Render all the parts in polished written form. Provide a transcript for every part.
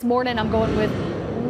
This morning I'm going with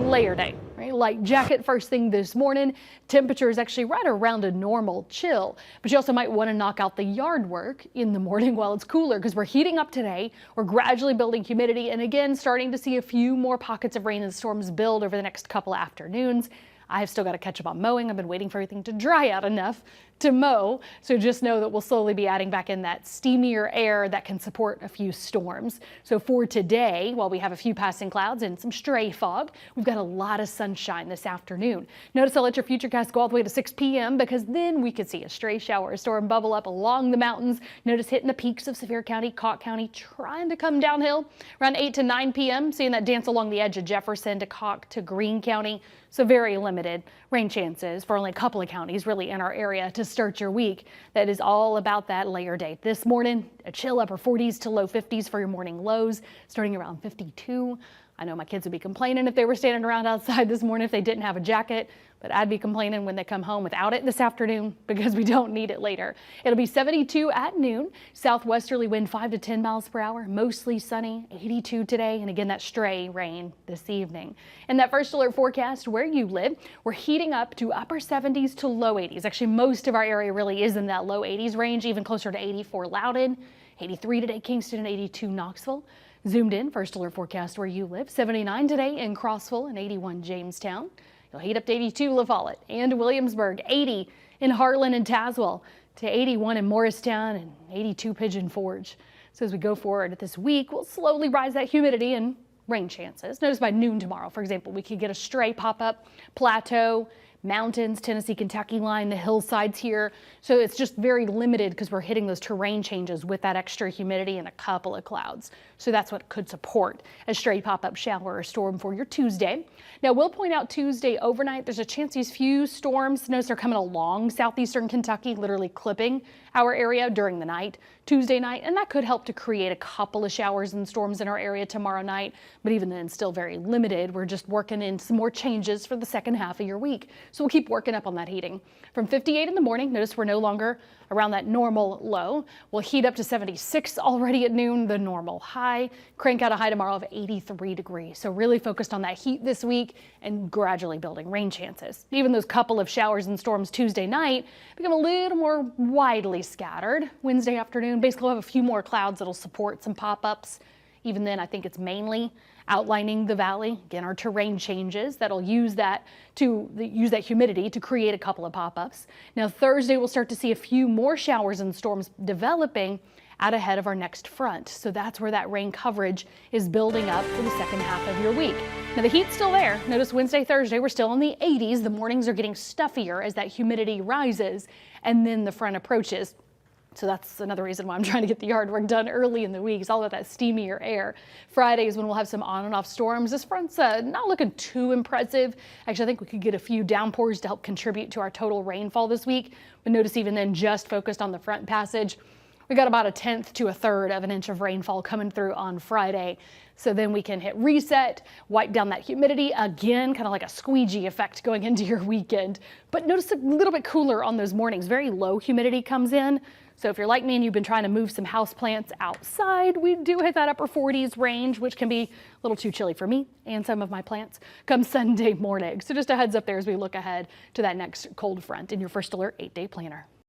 layer day, right? Light jacket first thing this morning. Temperature is actually right around a normal chill, but you also might want to knock out the yard work in the morning while it's cooler because we're heating up today. We're gradually building humidity and again starting to see a few more pockets of rain and storms build over the next couple afternoons. I've still got to catch up on mowing. I've been waiting for everything to dry out enough to mow. So just know that we'll slowly be adding back in that steamier air that can support a few storms. So for today, while we have a few passing clouds and some stray fog, we've got a lot of sunshine this afternoon. Notice I'll let your futurecast go all the way to 6 p.m. because then we could see a stray shower or storm bubble up along the mountains. Notice hitting the peaks of Sevier County, Cocke County, trying to come downhill around 8 to 9 p.m. Seeing that dance along the edge of Jefferson to Cocke to Greene County. So very limited rain chances for only a couple of counties really in our area to start your week. That is all about that layer day. This morning, a chill upper 40s to low 50s for your morning lows, starting around 52. I know my kids would be complaining if they were standing around outside this morning if they didn't have a jacket, but I'd be complaining when they come home without it this afternoon because we don't need it later. It'll be 72 at noon, southwesterly wind 5 to 10 miles per hour, mostly sunny, 82 today, and again that stray rain this evening. And that first alert forecast where you live, we're heating up to upper 70s to low 80s. Actually, most of our area really is in that low 80s range, even closer to 84 Loudoun, 83 today Kingston, and 82 Knoxville. Zoomed in, first alert forecast where you live, 79 today in Crossville and 81 Jamestown. You'll heat up to 82 La Follette and Williamsburg, 80 in Harlan and Tazewell, to 81 in Morristown and 82 Pigeon Forge. So as we go forward this week, we'll slowly rise that humidity and rain chances. Notice by noon tomorrow, for example, we could get a stray pop-up plateau, mountains, Tennessee, Kentucky line, the hillsides here. So it's just very limited because we're hitting those terrain changes with that extra humidity and a couple of clouds. So that's what could support a stray pop-up shower or storm for your Tuesday. Now we'll point out Tuesday overnight, there's a chance these few storms, notice they're coming along southeastern Kentucky, literally clipping our area during the night, Tuesday night, and that could help to create a couple of showers and storms in our area tomorrow night. But even then, still very limited. We're just working in some more changes for the second half of your week. So we'll keep working up on that heating. From 58 in the morning, notice we're no longer around that normal low. We'll heat up to 76 already at noon, the normal high. Crank out a high tomorrow of 83 degrees. So really focused on that heat this week and gradually building rain chances. Even those couple of showers and storms Tuesday night become a little more widely scattered. Wednesday afternoon, basically we'll have a few more clouds that'll support some pop-ups. Even then, I think it's mainly outlining the valley. Again, our terrain changes that'll use that humidity to create a couple of pop-ups. Now Thursday, we'll start to see a few more showers and storms developing out ahead of our next front. So that's where that rain coverage is building up for the second half of your week. Now the heat's still there. Notice Wednesday, Thursday, we're still in the 80s. The mornings are getting stuffier as that humidity rises and then the front approaches. So that's another reason why I'm trying to get the yard work done early in the week. It's all about that steamier air. Friday is when we'll have some on and off storms. This front's not looking too impressive. Actually, I think we could get a few downpours to help contribute to our total rainfall this week. But notice even then, just focused on the front passage, we got about 1/10 to 1/3 of an inch of rainfall coming through on Friday. So then we can hit reset, wipe down that humidity again, kind of like a squeegee effect going into your weekend. But notice a little bit cooler on those mornings. Very low humidity comes in. So if you're like me and you've been trying to move some house plants outside, we do hit that upper 40s range, which can be a little too chilly for me and some of my plants come Sunday morning. So just a heads up there as we look ahead to that next cold front in your first alert 8-day planner.